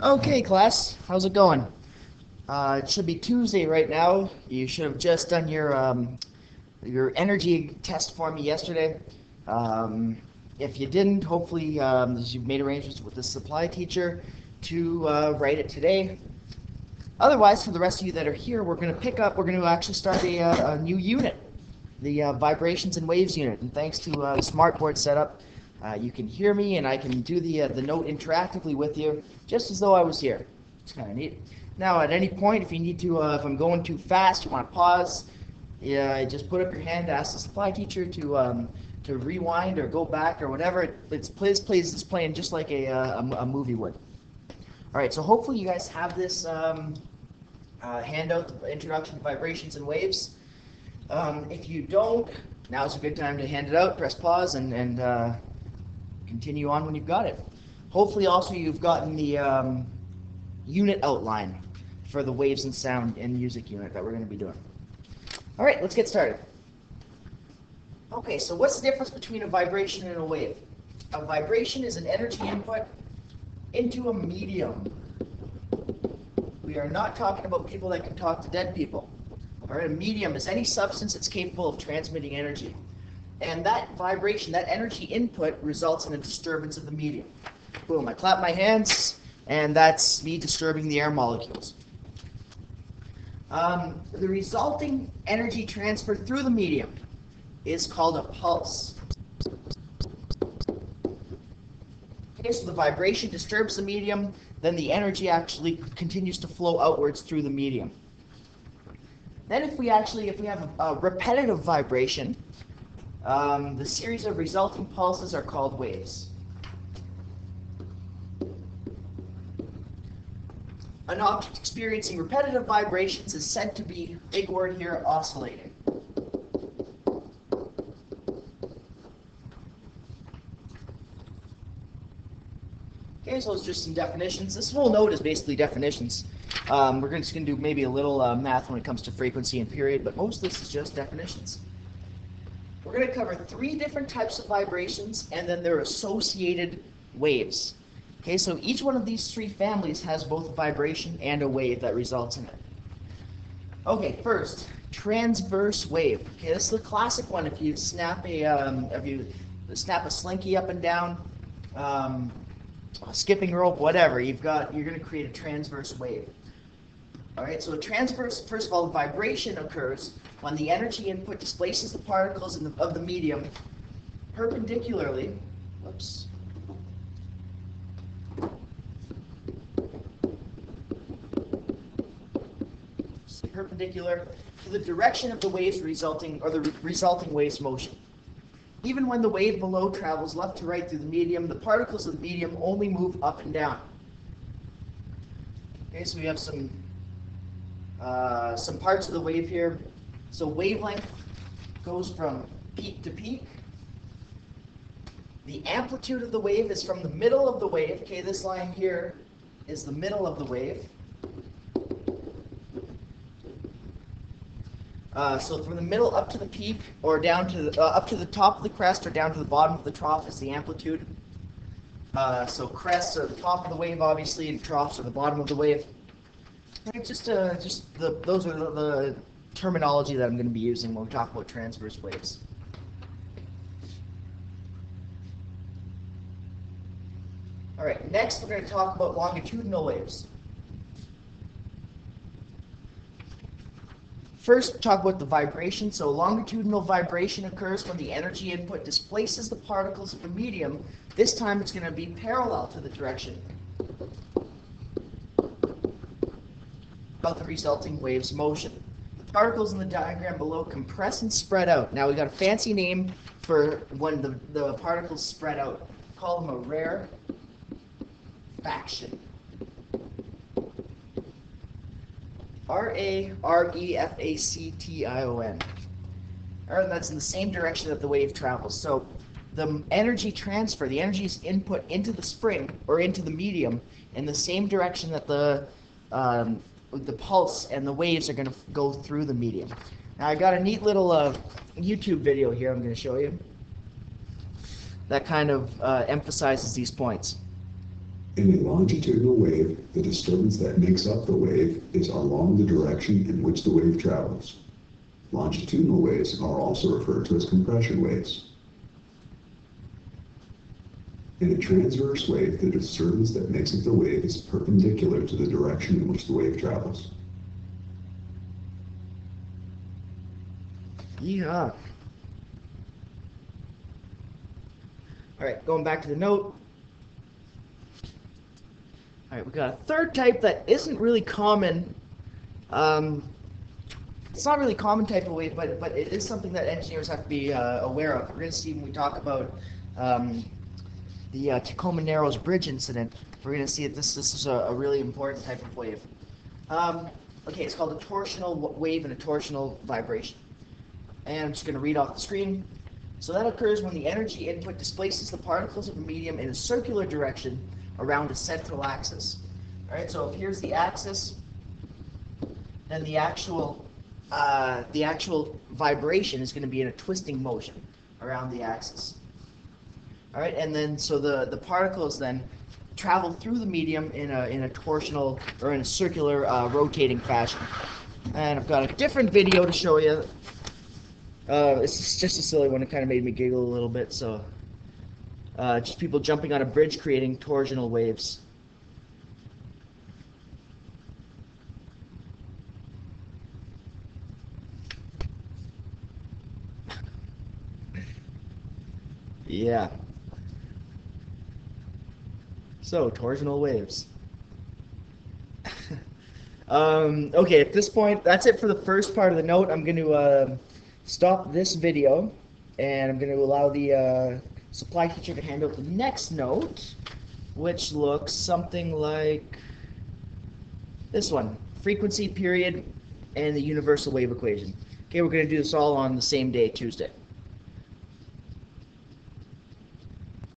Okay, class, how's it going? It should be Tuesday right now. You should have just done your energy test for me yesterday. Um, if you didn't, hopefully you've made arrangements with the supply teacher to write it today. Otherwise, for the rest of you that are here, we're going to we're going to actually start a new unit, the vibrations and waves unit. And thanks to the smartboard setup, you can hear me and I can do the note interactively with you, just as though I was here. It's kind of neat. Now, at any point, if you need to, if I'm going too fast, you want to pause, yeah, just put up your hand, ask the supply teacher to rewind or go back or whatever. It's playing just like a movie would. All right, so hopefully you guys have this handout, the Introduction to Vibrations and Waves. If you don't, now's a good time to hand it out, press pause, and continue on when you've got it. Hopefully also you've gotten the unit outline for the waves and sound and music unit that we're going to be doing. All right, let's get started. Okay, so what's the difference between a vibration and a wave? A vibration is an energy input into a medium. We are not talking about people that can talk to dead people. All right, a medium is any substance that's capable of transmitting energy. And that vibration, that energy input, results in a disturbance of the medium. Boom, I clap my hands, and that's me disturbing the air molecules. The resulting energy transfer through the medium is called a pulse. Okay, so the vibration disturbs the medium, then the energy actually continues to flow outwards through the medium. Then if we have a repetitive vibration, the series of resulting pulses are called waves. An object experiencing repetitive vibrations is said to be, big word here, oscillating. Okay, so it's just some definitions. This whole note is basically definitions. We're just going to do maybe a little math when it comes to frequency and period, but most of this is just definitions. We're going to cover 3 different types of vibrations and then their associated waves. Okay, so each one of these 3 families has both a vibration and a wave that results in it. Okay, first, transverse wave. Okay, this is the classic one. If you snap a slinky up and down, skipping rope, whatever, you're going to create a transverse wave. All right, so a transverse, first of all, the vibration occurs when the energy input displaces the particles of the medium perpendicularly. Whoops. Perpendicular to the direction of the waves resulting wave's motion. Even when the wave below travels left to right through the medium, the particles of the medium only move up and down. Okay, so we have some parts of the wave here. So wavelength goes from peak to peak. The amplitude of the wave is from the middle of the wave. Okay, this line here is the middle of the wave. So from the middle up to the peak, or down to up to the top of the crest, or down to the bottom of the trough is the amplitude. So crests are the top of the wave, obviously, and troughs are the bottom of the wave. Right, those are the terminology that I'm going to be using when we talk about transverse waves. All right, next we're going to talk about longitudinal waves. First, talk about the vibration. So longitudinal vibration occurs when the energy input displaces the particles of the medium. This time it's going to be parallel to the direction of the resulting wave's motion. The particles in the diagram below compress and spread out. Now we've got a fancy name for when the particles spread out. Call them a rarefaction. R-A-R-E-F-A-C-T-I-O-N. And that's in the same direction that the wave travels. So the energy transfer, the energy is input into the spring or into the medium in the same direction that the pulse and the waves are going to go through the medium. Now I got a neat little YouTube video here I'm going to show you that kind of emphasizes these points. In a longitudinal wave, the disturbance that makes up the wave is along the direction in which the wave travels. Longitudinal waves are also referred to as compression waves. In a transverse wave, the disturbance that makes up the wave is perpendicular to the direction in which the wave travels. Yeah. All right, going back to the note. All right, we got a third type that isn't really common. It's not really a common type of wave, but it is something that engineers have to be aware of. We're going to see when we talk about the Tacoma Narrows Bridge incident. We're going to see that this is a really important type of wave. Okay, it's called a torsional wave and a torsional vibration. And I'm just going to read off the screen. So that occurs when the energy input displaces the particles of a medium in a circular direction around a central axis. All right, so if here's the axis, then the actual vibration is going to be in a twisting motion around the axis. All right, and then so the particles then travel through the medium in a torsional or in a circular rotating fashion. And I've got a different video to show you. It's just a silly one. It kind of made me giggle a little bit. So, just people jumping on a bridge creating torsional waves. Yeah. So, torsional waves. Okay, at this point, that's it for the first part of the note. I'm going to stop this video, and I'm going to allow the supply teacher to hand out the next note, which looks something like this one: frequency, period, and the universal wave equation. Okay, we're going to do this all on the same day, Tuesday.